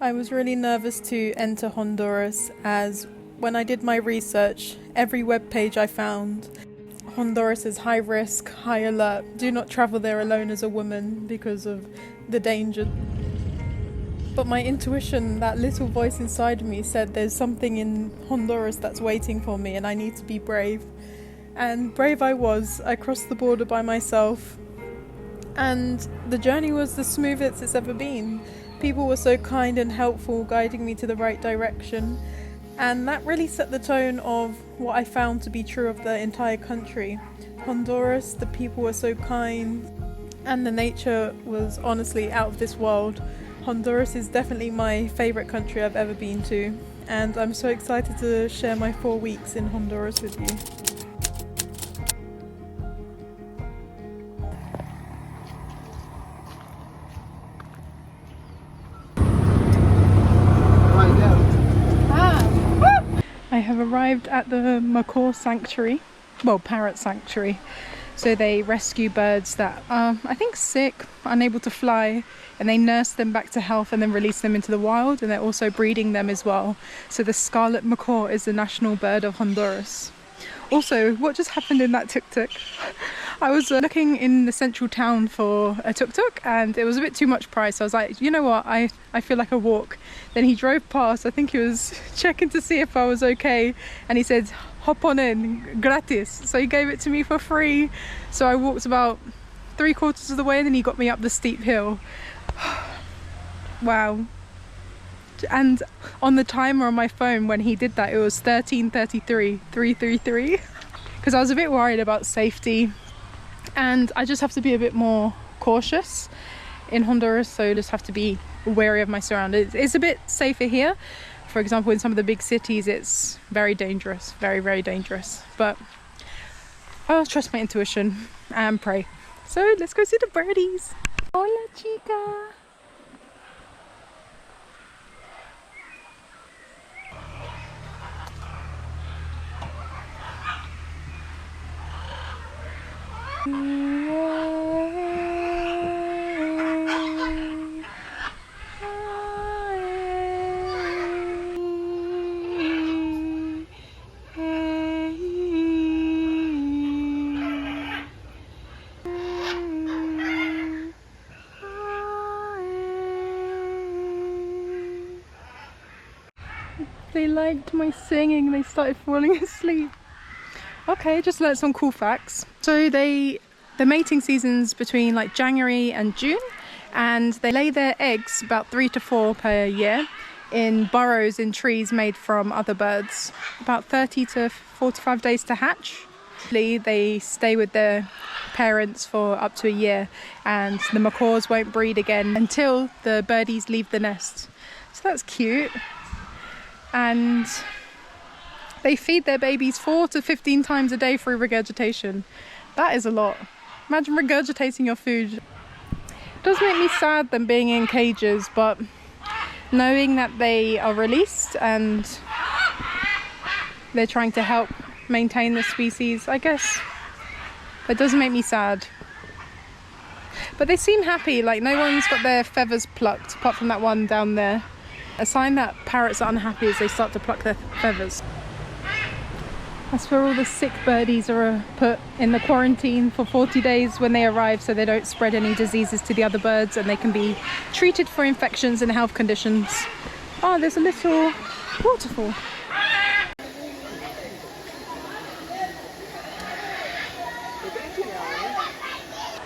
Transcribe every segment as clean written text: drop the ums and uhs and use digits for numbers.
I was really nervous to enter Honduras, as when I did my research, every web page I found, Honduras is high risk, high alert, do not travel there alone as a woman because of the danger. But my intuition, that little voice inside me, said there's something in Honduras that's waiting for me and I need to be brave. And brave I was. I crossed the border by myself and the journey was the smoothest it's ever been. People were so kind and helpful, guiding me to the right direction, and that really set the tone of what I found to be true of the entire country. Honduras, the people were so kind and the nature was honestly out of this world. Honduras is definitely my favourite country I've ever been to, and I'm so excited to share my 4 weeks in Honduras with you. I have arrived at the Macaw sanctuary, well, parrot sanctuary. So they rescue birds that are, I think, sick, unable to fly, and they nurse them back to health and then release them into the wild, and they're also breeding them as well. So the scarlet macaw is the national bird of Honduras. Also, what just happened in that tuk-tuk? I was looking in the central town for a tuk-tuk and it was a bit too much price. I was like, you know what, I feel like a walk. Then he drove past, I think he was checking to see if I was okay, and he said, hop on in, gratis. So he gave it to me for free. So I walked about 3/4 of the way and then he got me up the steep hill. Wow. And on the timer on my phone when he did that, it was 13:33, 333. Because I was a bit worried about safety. And I just have to be a bit more cautious in Honduras, so I just have to be wary of my surroundings. It's a bit safer here. For example, in some of the big cities, it's very dangerous, very, very dangerous. But I'll trust my intuition and pray. So let's go see the birdies. Hola, chica. They liked my singing, they started falling asleep. Okay, just learned some cool facts. So the mating season's between like January and June, and they lay their eggs about 3 to 4 per year in burrows in trees made from other birds. About 30 to 45 days to hatch. They stay with their parents for up to a year, and the macaws won't breed again until the birdies leave the nest. So that's cute. And they feed their babies 4 to 15 times a day through regurgitation. That is a lot. Imagine regurgitating your food. It does make me sad them being in cages, but knowing that they are released and they're trying to help maintain the species, I guess it doesn't make me sad. But they seem happy, like no one's got their feathers plucked, apart from that one down there. A sign that parrots are unhappy is they start to pluck their feathers. That's where all the sick birdies are put in the quarantine for 40 days when they arrive, so they don't spread any diseases to the other birds and they can be treated for infections and health conditions. Oh, there's a little waterfall.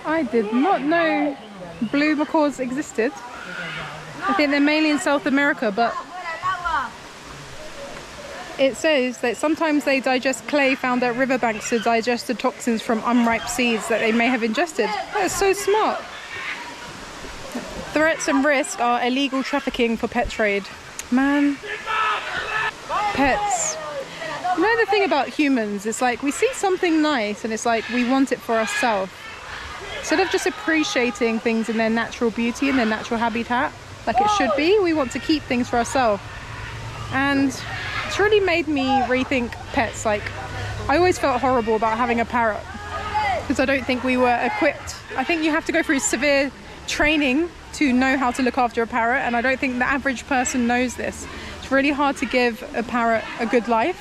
I did not know blue macaws existed. I think they're mainly in South America, but it says that sometimes they digest clay found at riverbanks to digest the toxins from unripe seeds that they may have ingested. That's so smart. Threats and risk are illegal trafficking for pet trade. Man, pets. You know the thing about humans, it's like we see something nice and it's like we want it for ourselves. Instead of just appreciating things in their natural beauty and their natural habitat, like it should be, we want to keep things for ourselves. And it's really made me rethink pets. Like, I always felt horrible about having a parrot because I don't think we were equipped. I think you have to go through severe training to know how to look after a parrot, and I don't think the average person knows this. It's really hard to give a parrot a good life,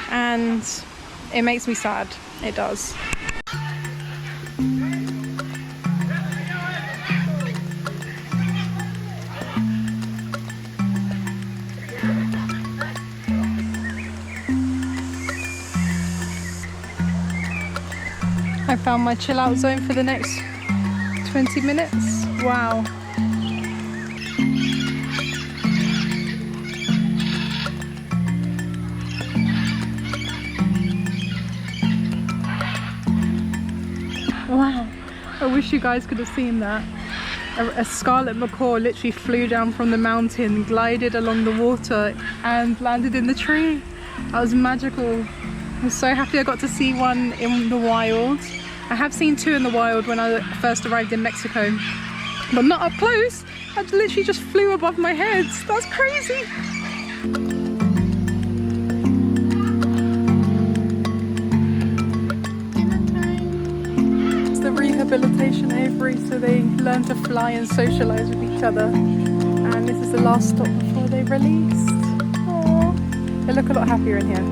and it makes me sad. It does. I found my chill out zone for the next 20 minutes. Wow. Wow. I wish you guys could have seen that. A scarlet macaw literally flew down from the mountain, glided along the water and landed in the tree. That was magical. I'm so happy I got to see one in the wild. I have seen two in the wild when I first arrived in Mexico, but not up close. I literally just flew above my head. That's crazy. It's the rehabilitation aviary, so they learn to fly and socialise with each other. And this is the last stop before they're released. Aww. They look a lot happier in here.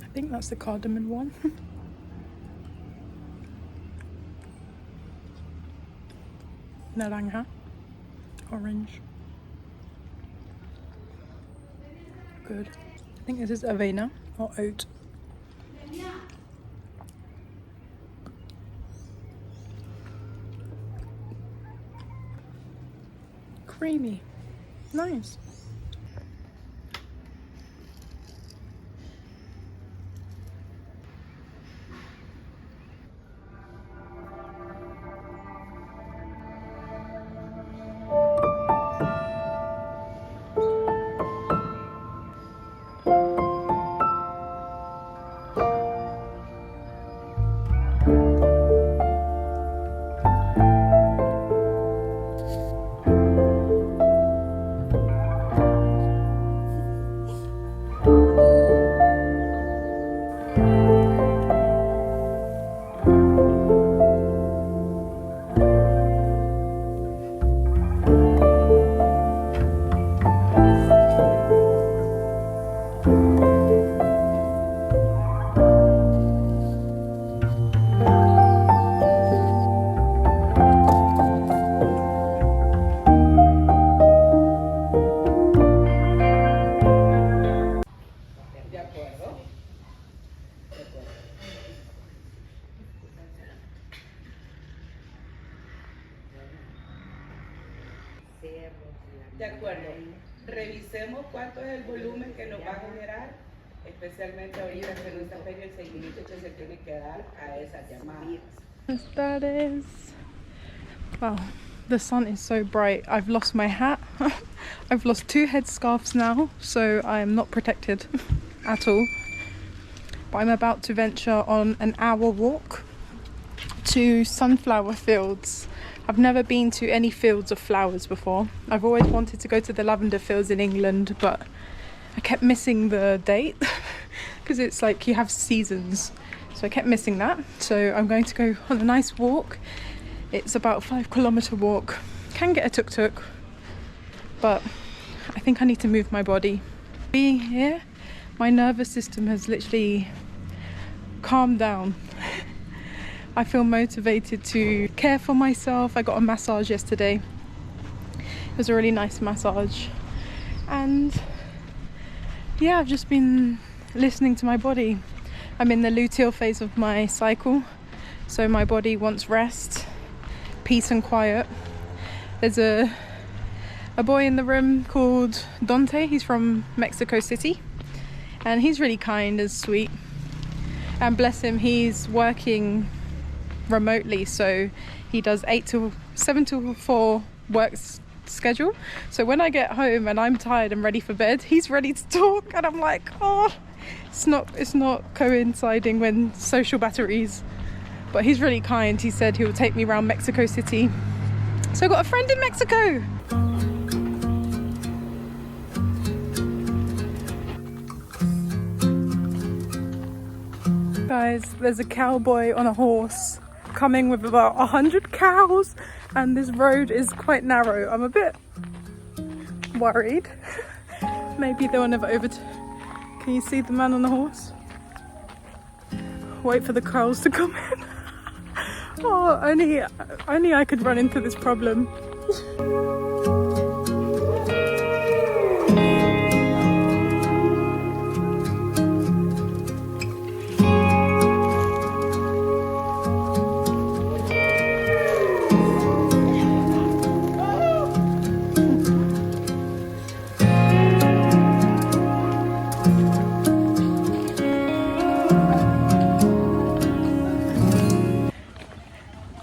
I think that's the cardamom one. Naranja. Orange. Good. I think this is avena or oat. Creamy. Nice. De acuerdo. Revisemos cuánto es el volumen que nos va a generar, especialmente ahorita que no está pequeño el seguimiento que se tiene que dar a esas llamadas. That is... Wow, the sun is so bright. I've lost my hat. I've lost 2 headscarves now, so I am not protected at all. But I'm about to venture on an hour walk to sunflower fields. I've never been to any fields of flowers before. I've always wanted to go to the lavender fields in England, but I kept missing the date. because it's like you have seasons. So I kept missing that. So I'm going to go on a nice walk. It's about a 5-kilometer walk. Can get a tuk-tuk, but I think I need to move my body. Being here, my nervous system has literally calmed down. I feel motivated to care for myself. I got a massage yesterday. It was a really nice massage. And yeah, I've just been listening to my body. I'm in the luteal phase of my cycle, so my body wants rest, peace and quiet. There's a boy in the room called Dante. He's from Mexico City, and he's really kind and sweet. And bless him, he's working remotely, so he does 7 to 4 work schedule. So when I get home and I'm tired and ready for bed, he's ready to talk, and I'm like, oh, it's not coinciding when social batteries. But he's really kind. He said he will take me around Mexico City. So I've got a friend in Mexico. Guys, there's a cowboy on a horse coming with about 100 cows, and this road is quite narrow. I'm a bit worried. Maybe they will never overtake. Can you see the man on the horse? Wait for the cows to come in. Oh, only I could run into this problem.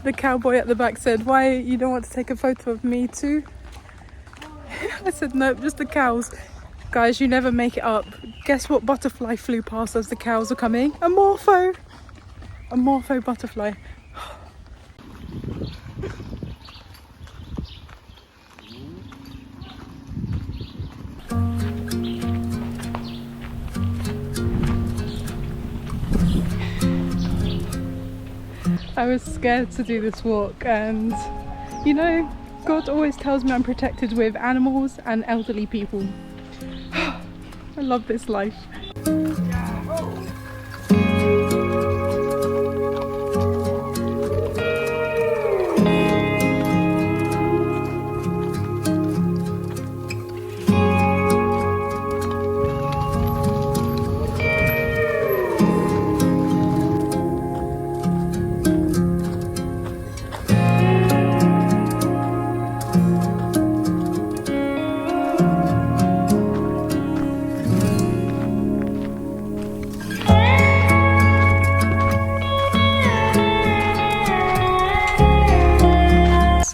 The cowboy at the back said, "Why you don't want to take a photo of me too?" I said, "Nope, just the cows." Guys, you never make it up. Guess what butterfly flew past as the cows are coming? A morpho butterfly. I was scared to do this walk, and you know, God always tells me I'm protected with animals and elderly people. I love this life.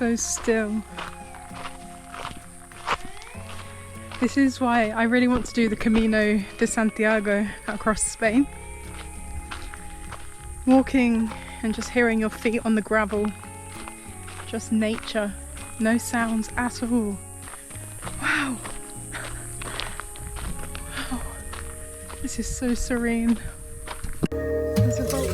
So still. This is why I really want to do the Camino de Santiago across Spain. Walking and just hearing your feet on the gravel. Just nature. No sounds at all. Wow. Wow. This is so serene. There's a boat.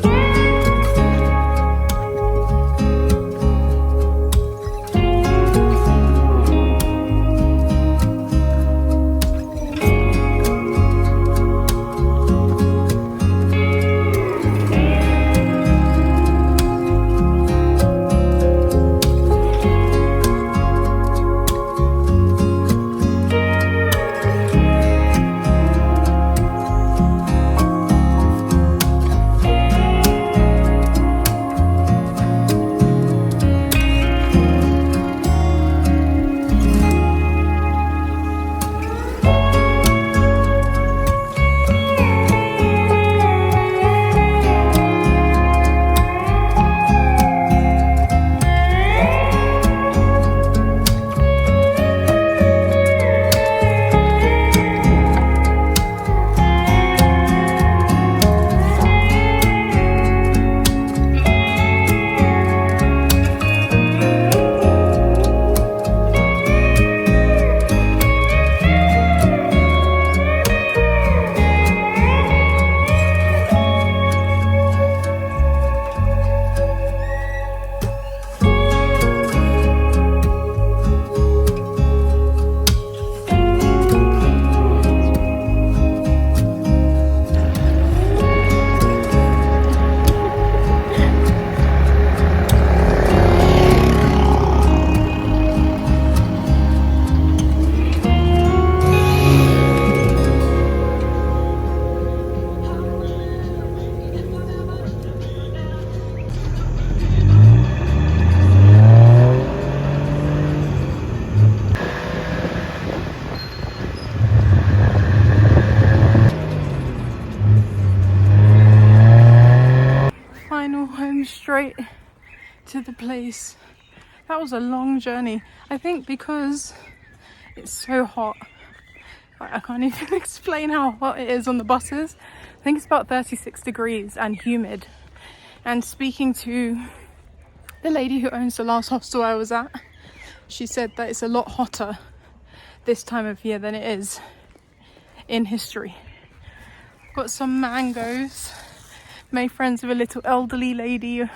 to the place. That was a long journey. I think because it's so hot. I can't even explain how hot it is on the buses. I think it's about 36 degrees and humid. And speaking to the lady who owns the last hostel I was at, she said that it's a lot hotter this time of year than it is in history. Got some mangoes. Made friends with a little elderly lady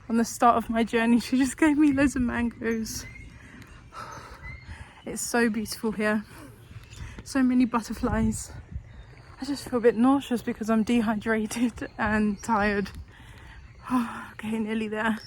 on the start of my journey. She just gave me loads of mangoes. It's so beautiful here. So many butterflies. I just feel a bit nauseous because I'm dehydrated and tired. Okay, nearly there.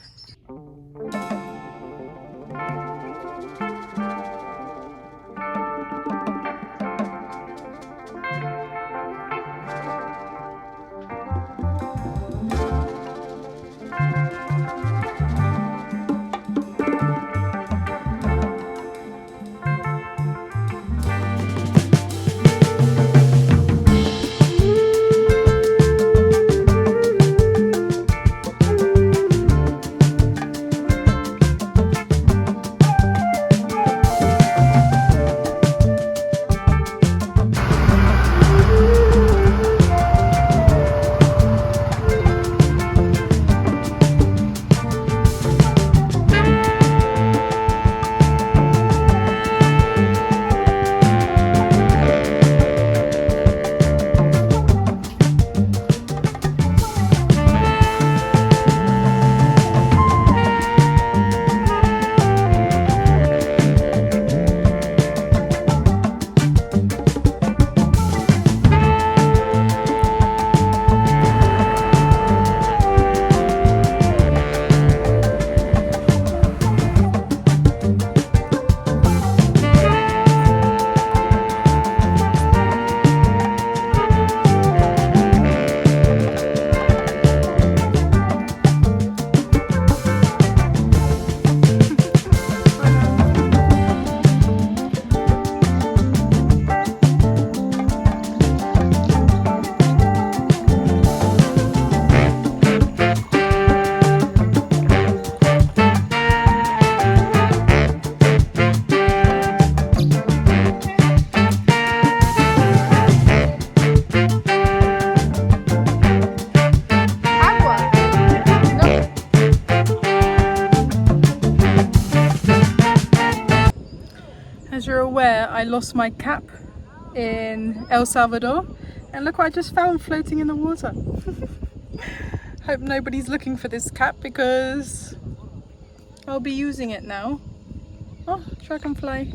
As you're aware, I lost my cap in El Salvador, and look what I just found floating in the water. Hope nobody's looking for this cap because I'll be using it now. Oh, dragonfly.